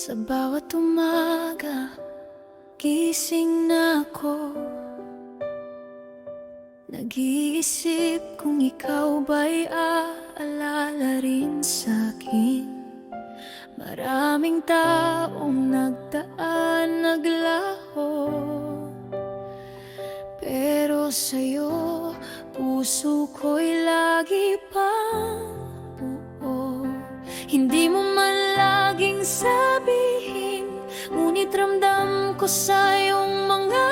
Sa bawat umaga, gising na ako. Nag-iisip kung ikaw ba'y aalala rin sa'kin. Maraming taong nagdaan, naglaho, pero sa'yo, puso ko'y lagi pang buo. Hindi mo man laging sabihin, ngunit ramdam ko sa iyong mga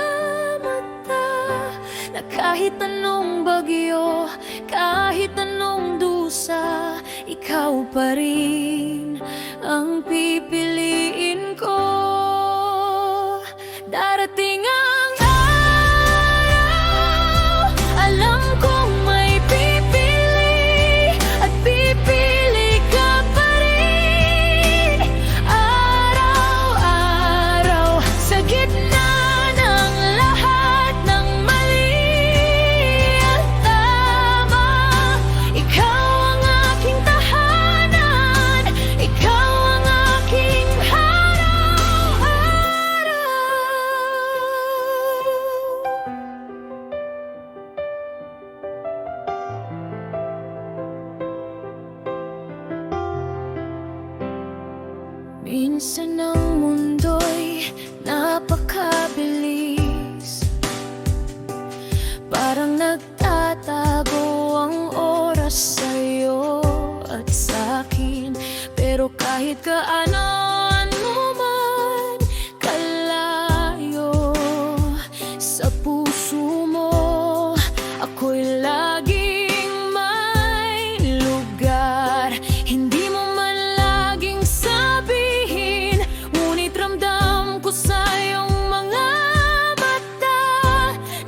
mata na kahit anong bagyo, kahit anong dusa, ikaw pa rin ang pipiliin ko. Darating ang araw, alam kong may pipili at pipili ka pa rin. Araw-araw, sa gitna ng lahat ng mali at tama, ikaw ang aking tahanan, ikaw ang aking araw-araw. Minsan ang mundo'y napakabilis, parang nagtatago ang oras sa'yo at sa'kin. Pero kahit gaano man kalayo, sa puso mo ako'y laging may lugar. Hindi mo man laging sabihin, ngunit ramdam ko sa iyong mga mata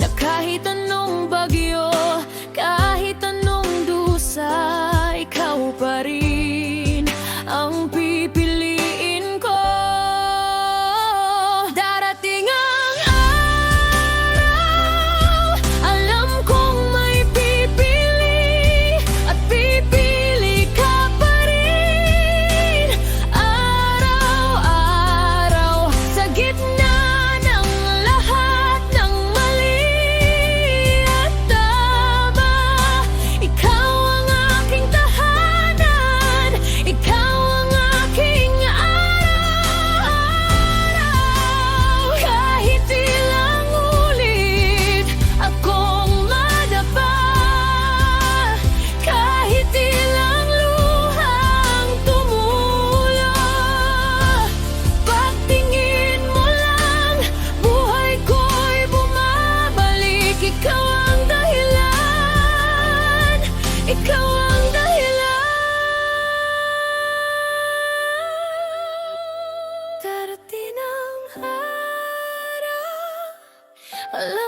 na kahit anong bagyo, kahit anong dusa, ikaw pa rin ang pipiliin ko. Darating ang araw, alam kong may pipili at pipili ka pa rin. Araw-araw, sa gitna ng lahat ng mali at tama, ikaw ang aking tahanan, ikaw ang aking araw-araw. Kahit ilang ulit akong madapa, kahit ilang luhang tumula, pagtingin mo lang, buhay ko'y bumabalik. Ikaw ang dahilan, ikaw ang dahilan. Darating ang araw, alam